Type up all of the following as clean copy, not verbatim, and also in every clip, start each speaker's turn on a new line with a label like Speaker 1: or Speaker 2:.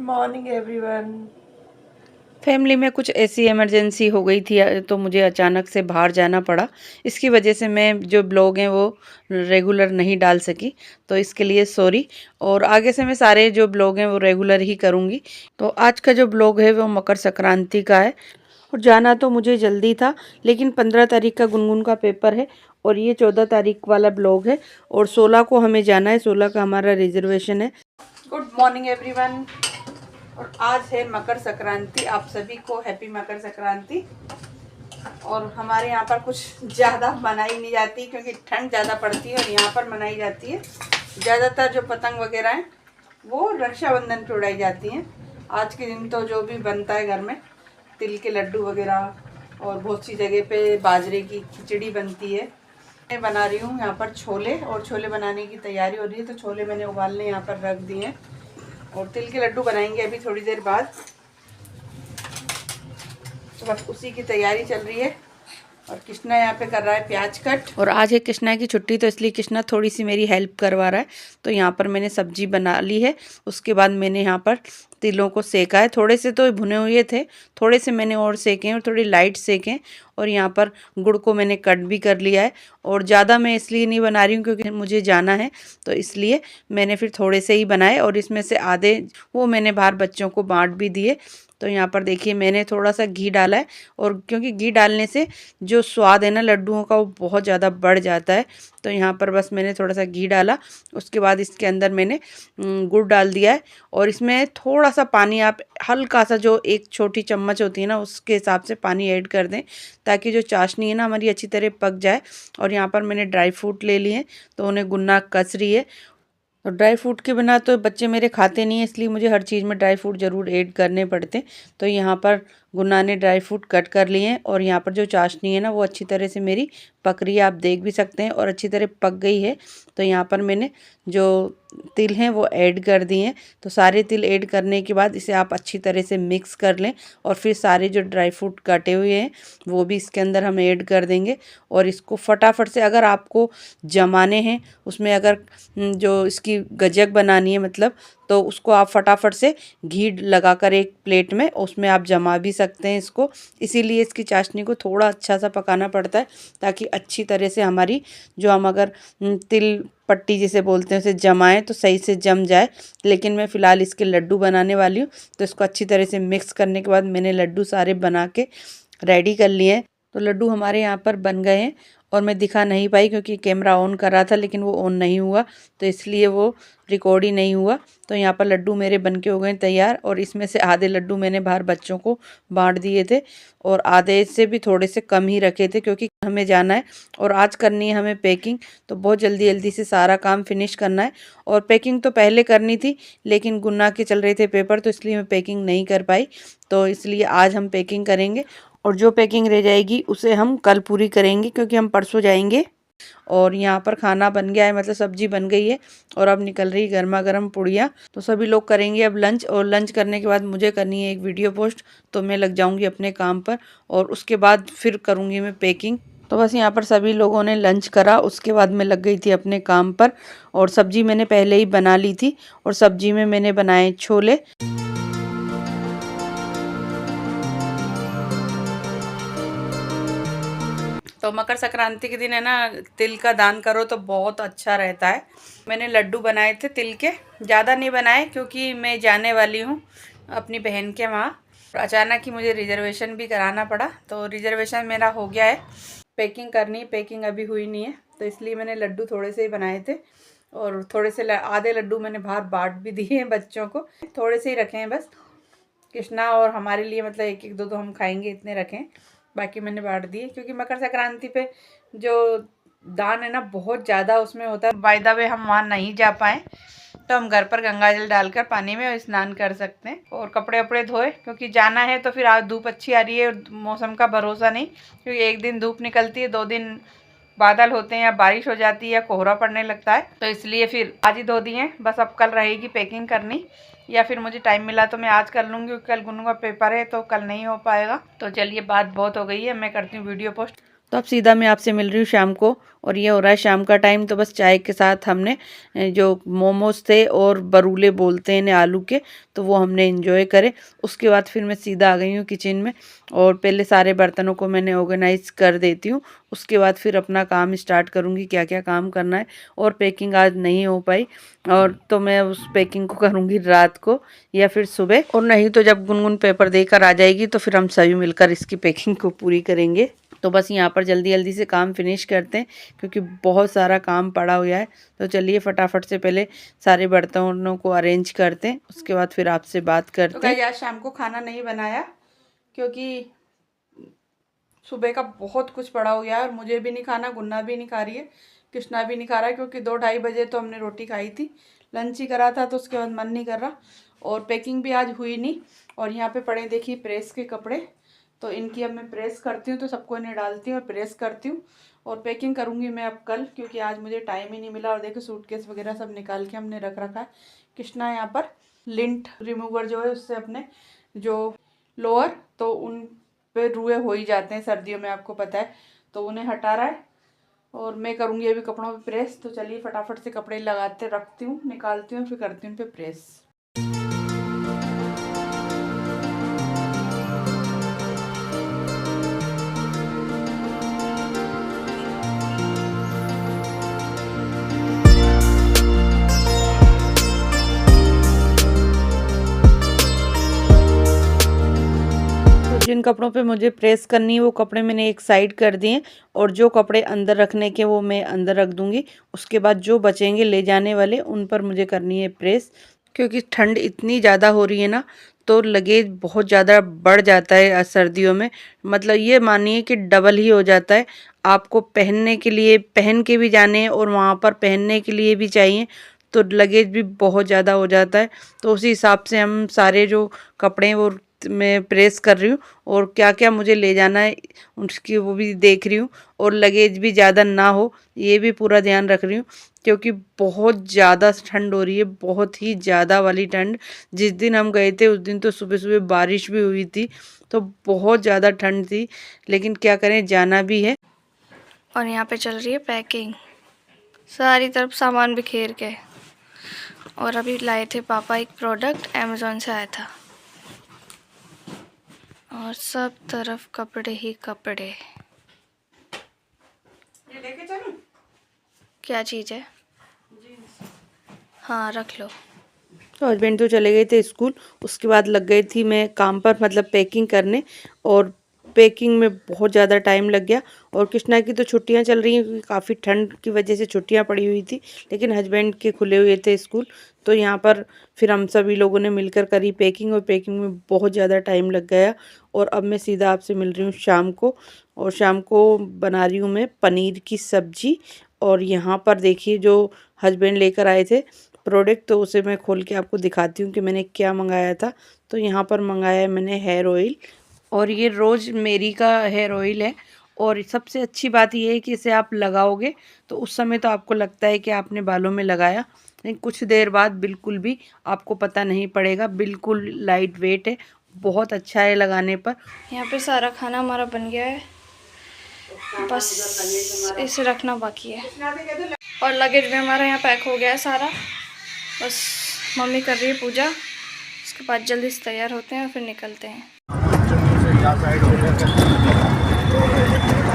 Speaker 1: Morning everyone.
Speaker 2: Family में कुछ ऐसी इमरजेंसी हो गई थी तो मुझे अचानक से बाहर जाना पड़ा। इसकी वजह से मैं जो ब्लॉग हैं वो रेगुलर नहीं डाल सकी, तो इसके लिए सॉरी। और आगे से मैं सारे जो ब्लॉग हैं वो रेगुलर ही करूँगी। तो आज का जो ब्लॉग है वो मकर संक्रांति का है और जाना तो मुझे जल्दी था, लेकिन 15 तारीख का गुनगुन का पेपर है और ये 14 तारीख वाला ब्लॉग है और 16 को हमें जाना है। 16 का हमारा रिजर्वेशन है। Good morning everyone. और आज है मकर संक्रांति। आप सभी को हैप्पी मकर संक्रांति। और हमारे यहाँ पर कुछ ज़्यादा मनाई नहीं जाती क्योंकि ठंड ज़्यादा पड़ती है और यहाँ पर मनाई जाती है ज़्यादातर जो पतंग वगैरह हैं वो रक्षाबंधन पे उड़ाई जाती हैं। आज के दिन तो जो भी बनता है घर में, तिल के लड्डू वगैरह और बहुत सी जगह पे बाजरे की खिचड़ी बनती है। मैं बना रही हूँ यहाँ पर छोले और छोले बनाने की तैयारी हो रही है। तो छोले मैंने उबालने यहाँ पर रख दिए हैं और तिल के लड्डू बनाएंगे अभी थोड़ी देर बाद। तो बस उसी की तैयारी चल रही है और कृष्णा यहाँ पे कर रहा है प्याज कट। और आज है कृष्णा की छुट्टी तो इसलिए कृष्णा थोड़ी सी मेरी हेल्प करवा रहा है। तो यहाँ पर मैंने सब्जी बना ली है। उसके बाद मैंने यहाँ पर तिलों को सेका है। थोड़े से तो भुने हुए थे, थोड़े से मैंने और सेके हैं और थोड़ी लाइट सेके। और यहाँ पर गुड़ को मैंने कट भी कर लिया है और ज़्यादा मैं इसलिए नहीं बना रही हूँ क्योंकि मुझे जाना है, तो इसलिए मैंने फिर थोड़े से ही बनाए और इसमें से आधे वो मैंने बाहर बच्चों को बांट भी दिए। तो यहाँ पर देखिए मैंने थोड़ा सा घी डाला है और क्योंकि घी डालने से जो स्वाद है ना लड्डुओं का वो बहुत ज़्यादा बढ़ जाता है। तो यहाँ पर बस मैंने थोड़ा सा घी डाला। उसके बाद इसके अंदर मैंने गुड़ डाल दिया है और इसमें थोड़ा सा पानी, आप हल्का सा जो एक छोटी चम्मच होती है ना उसके हिसाब से पानी ऐड कर दें ताकि जो चाशनी है ना हमारी अच्छी तरह पक जाए। और यहाँ पर मैंने ड्राई फ्रूट ले लिए तो उन्हें गुन्ना कस रही है। और ड्राई फ्रूट के बिना तो बच्चे मेरे खाते नहीं है, इसलिए मुझे हर चीज़ में ड्राई फ्रूट ज़रूर ऐड करने पड़ते हैं। तो यहाँ पर गुन्ना ने ड्राई फ्रूट कट कर लिए हैं और यहाँ पर जो चाशनी है ना वो अच्छी तरह से मेरी पक रही है, आप देख भी सकते हैं और अच्छी तरह पक गई है। तो यहाँ पर मैंने जो तिल हैं वो ऐड कर दिए हैं। तो सारे तिल ऐड करने के बाद इसे आप अच्छी तरह से मिक्स कर लें और फिर सारे जो ड्राई फ्रूट कटे हुए हैं वो भी इसके अंदर हम ऐड कर देंगे। और इसको फटाफट से, अगर आपको जमाने हैं उसमें, अगर जो इसकी गजक बनानी है मतलब, तो उसको आप फटाफट से घी लगाकर एक प्लेट में उसमें आप जमा भी सकते हैं इसको। इसीलिए इसकी चाशनी को थोड़ा अच्छा सा पकाना पड़ता है ताकि अच्छी तरह से हमारी जो हम अगर तिल पट्टी जिसे बोलते हैं उसे जमाएं तो सही से जम जाए। लेकिन मैं फ़िलहाल इसके लड्डू बनाने वाली हूँ तो इसको अच्छी तरह से मिक्स करने के बाद मैंने लड्डू सारे बना के रेडी कर लिए हैं। तो लड्डू हमारे यहाँ पर बन गए हैं और मैं दिखा नहीं पाई क्योंकि कैमरा ऑन कर रहा था लेकिन वो ऑन नहीं हुआ, तो इसलिए वो रिकॉर्ड ही नहीं हुआ। तो यहाँ पर लड्डू मेरे बन के हो गए तैयार और इसमें से आधे लड्डू मैंने बाहर बच्चों को बांट दिए थे और आधे से भी थोड़े से कम ही रखे थे क्योंकि हमें जाना है और आज करनी है हमें पैकिंग। तो बहुत जल्दी जल्दी से सारा काम फिनिश करना है। और पैकिंग तो पहले करनी थी लेकिन गुन्ना के चल रहे थे पेपर, तो इसलिए मैं पैकिंग नहीं कर पाई। तो इसलिए आज हम पैकिंग करेंगे और जो पैकिंग रह जाएगी उसे हम कल पूरी करेंगे क्योंकि हम परसों जाएंगे। और यहाँ पर खाना बन गया है, मतलब सब्जी बन गई है और अब निकल रही गर्मा गर्म पुड़िया। तो सभी लोग करेंगे अब लंच और लंच करने के बाद मुझे करनी है एक वीडियो पोस्ट, तो मैं लग जाऊंगी अपने काम पर और उसके बाद फिर करूँगी मैं पैकिंग। तो बस यहाँ पर सभी लोगों ने लंच करा, उसके बाद मैं लग गई थी अपने काम पर। और सब्जी मैंने पहले ही बना ली थी और सब्जी में मैंने बनाए छोले। तो मकर संक्रांति के दिन है ना, तिल का दान करो तो बहुत अच्छा रहता है। मैंने लड्डू बनाए थे तिल के, ज़्यादा नहीं बनाए क्योंकि मैं जाने वाली हूँ अपनी बहन के वहाँ। अचानक ही मुझे रिजर्वेशन भी कराना पड़ा, तो रिजर्वेशन मेरा हो गया है। पैकिंग करनी, पैकिंग अभी हुई नहीं है, तो इसलिए मैंने लड्डू थोड़े से ही बनाए थे और थोड़े से आधे लड्डू मैंने बाहर बांट भी दिए हैं बच्चों को। थोड़े से ही रखे हैं बस, कृष्णा और हमारे लिए, मतलब एक एक दो दो हम खाएंगे इतने रखें, बाकी मैंने बांट दिए। क्योंकि मकर संक्रांति पे जो दान है ना बहुत ज़्यादा उसमें होता है। बाय द वे हम वहाँ नहीं जा पाए तो हम घर पर गंगा जल डालकर पानी में स्नान कर सकते हैं और कपड़े वपड़े धोए क्योंकि जाना है। तो फिर आज धूप अच्छी आ रही है, मौसम का भरोसा नहीं, क्योंकि एक दिन धूप निकलती है, 2 दिन बादल होते हैं या बारिश हो जाती है या कोहरा पड़ने लगता है, तो इसलिए फिर आज ही धो दिए। बस अब कल रहेगी पैकिंग करनी, या फिर मुझे टाइम मिला तो मैं आज कर लूँगी क्योंकि कल गुन्नू का पेपर है तो कल नहीं हो पाएगा। तो चलिए बात बहुत हो गई है, मैं करती हूँ वीडियो पोस्ट। तो अब सीधा मैं आपसे मिल रही हूँ शाम को, और ये हो रहा है शाम का टाइम। तो बस चाय के साथ हमने जो मोमोज थे और बरूले बोलते हैं इन्हें आलू के, तो वो हमने एंजॉय करे। उसके बाद फिर मैं सीधा आ गई हूँ किचन में, और पहले सारे बर्तनों को मैंने ऑर्गेनाइज कर देती हूँ। उसके बाद फिर अपना काम स्टार्ट करूँगी, क्या क्या काम करना है। और पैकिंग आज नहीं हो पाई, और तो मैं उस पैकिंग को करूँगी रात को या फिर सुबह, और नहीं तो जब गुनगुन पेपर देकर आ जाएगी तो फिर हम सभी मिलकर इसकी पैकिंग को पूरी करेंगे। तो बस यहाँ पर जल्दी जल्दी से काम फिनिश करते हैं, क्योंकि बहुत सारा काम पड़ा हुआ है। तो चलिए फटाफट से पहले सारे बर्तनों को अरेंज करते हैं, उसके बाद फिर आपसे बात करते हैं। तो आज शाम को खाना नहीं बनाया, क्योंकि सुबह का बहुत कुछ पड़ा हुआ है, और मुझे भी नहीं खाना, गुन्ना भी नहीं खा रही है, कृष्णा भी नहीं खा रहा है, क्योंकि 2-2:30 बजे तो हमने रोटी खाई थी, लंच ही करा था, तो उसके बाद मन नहीं कर रहा। और पैकिंग भी आज हुई नहीं। और यहाँ पे पड़े देखिए प्रेस के कपड़े, तो इनकी अब मैं प्रेस करती हूँ, तो सबको इन्हें डालती हूँ और प्रेस करती हूँ। और पैकिंग करूँगी मैं अब कल, क्योंकि आज मुझे टाइम ही नहीं मिला। और देखो सूटकेस वगैरह सब निकाल के हमने रख रखा है। कृष्णा यहाँ पर लिंट रिमूवर जो है उससे अपने जो लोअर, तो उन पे रुए हो ही जाते हैं सर्दियों में, आपको पता है, तो उन्हें हटा रहा है। और मैं करूँगी अभी कपड़ों पे प्रेस। तो चलिए फटाफट से कपड़े लगाते रखती हूँ, निकालती हूँ, फिर करती हूँ उन पे प्रेस। जिन कपड़ों पे मुझे प्रेस करनी है वो कपड़े मैंने एक साइड कर दिए, और जो कपड़े अंदर रखने के वो मैं अंदर रख दूंगी। उसके बाद जो बचेंगे ले जाने वाले, उन पर मुझे करनी है प्रेस, क्योंकि ठंड इतनी ज़्यादा हो रही है ना, तो लगेज बहुत ज़्यादा बढ़ जाता है सर्दियों में। मतलब ये मानिए कि डबल ही हो जाता है। आपको पहनने के लिए पहन के भी जाने हैं, और वहाँ पर पहनने के लिए भी चाहिए, तो लगेज भी बहुत ज़्यादा हो जाता है। तो उसी हिसाब से हम सारे जो कपड़े हैं वो मैं प्रेस कर रही हूँ, और क्या क्या मुझे ले जाना है उसकी वो भी देख रही हूँ, और लगेज भी ज़्यादा ना हो ये भी पूरा ध्यान रख रही हूँ, क्योंकि बहुत ज़्यादा ठंड हो रही है, बहुत ही ज़्यादा वाली ठंड। जिस दिन हम गए थे उस दिन तो सुबह सुबह बारिश भी हुई थी, तो बहुत ज़्यादा ठंड थी, लेकिन क्या करें, जाना भी है।
Speaker 1: और यहाँ पे चल रही है पैकिंग, सारी तरफ सामान बिखेर के। और अभी लाए थे पापा एक प्रोडक्ट, अमेज़ॉन से आया था, और सब तरफ कपड़े ही कपड़े।
Speaker 2: ये लेके चलूं?
Speaker 1: क्या चीज़ है? हाँ रख लो।
Speaker 2: तो हस्बैंड तो चले गए थे स्कूल, उसके बाद लग गई थी मैं काम पर, मतलब पैकिंग करने। और पैकिंग में बहुत ज़्यादा टाइम लग गया। और कृष्णा की तो छुट्टियां चल रही हैं, क्योंकि काफ़ी ठंड की वजह से छुट्टियां पड़ी हुई थी, लेकिन हस्बैंड के खुले हुए थे स्कूल। तो यहाँ पर फिर हम सभी लोगों ने मिलकर करी पैकिंग, और पैकिंग में बहुत ज़्यादा टाइम लग गया। और अब मैं सीधा आपसे मिल रही हूँ शाम को, और शाम को बना रही हूँ मैं पनीर की सब्जी। और यहाँ पर देखिए जो हस्बैंड लेकर आए थे प्रोडक्ट, तो उसे मैं खोल के आपको दिखाती हूँ कि मैंने क्या मंगाया था। तो यहाँ पर मंगाया है मैंने हेयर ऑयल, और ये रोज़ मेरी का हेयर ऑयल है। और सबसे अच्छी बात ये है कि इसे आप लगाओगे तो उस समय तो आपको लगता है कि आपने बालों में लगाया, लेकिन कुछ देर बाद बिल्कुल भी आपको पता नहीं पड़ेगा। बिल्कुल लाइट वेट है, बहुत अच्छा है लगाने पर।
Speaker 1: यहाँ पे सारा खाना हमारा बन गया है, बस इसे रखना बाकी है। और लगेज भी हमारा यहाँ पैक हो गया है सारा, बस मम्मी कर रही है पूजा, उसके बाद जल्दी से तैयार होते हैं और फिर निकलते हैं।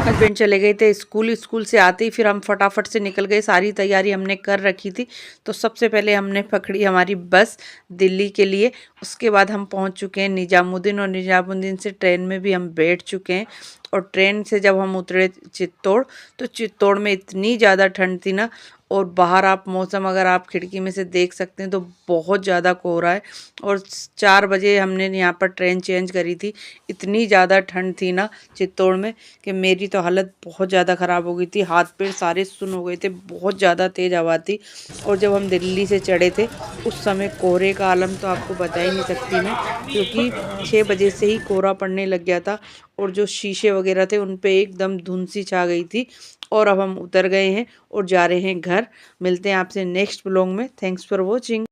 Speaker 2: हस्बैंड चले गए थे स्कूल, स्कूल से आते ही फिर हम फटाफट से निकल गए। सारी तैयारी हमने कर रखी थी। तो सबसे पहले हमने पकड़ी हमारी बस दिल्ली के लिए, उसके बाद हम पहुंच चुके हैं निजामुद्दीन, और निजामुद्दीन से ट्रेन में भी हम बैठ चुके हैं। और ट्रेन से जब हम उतरे चित्तौड़, तो चित्तौड़ में इतनी ज़्यादा ठंड थी ना, और बाहर आप मौसम अगर आप खिड़की में से देख सकते हैं तो बहुत ज़्यादा कोहरा है। और 4 बजे हमने यहाँ पर ट्रेन चेंज करी थी, इतनी ज़्यादा ठंड थी ना चित्तौड़ में कि मेरी तो हालत बहुत ज़्यादा ख़राब हो गई थी, हाथ पैर सारे सुन्न हो गए थे, बहुत ज़्यादा तेज़ हवा थी। और जब हम दिल्ली से चढ़े थे उस समय कोहरे का आलम तो आपको बता ही नहीं सकती मैं, क्योंकि 6 बजे से ही कोहरा पड़ने लग गया था, और जो शीशे वगैरह थे उन पे एकदम धुंध सी छा गई थी। और अब हम उतर गए हैं और जा रहे हैं घर। मिलते हैं आपसे नेक्स्ट ब्लॉग में। Thanks for watching.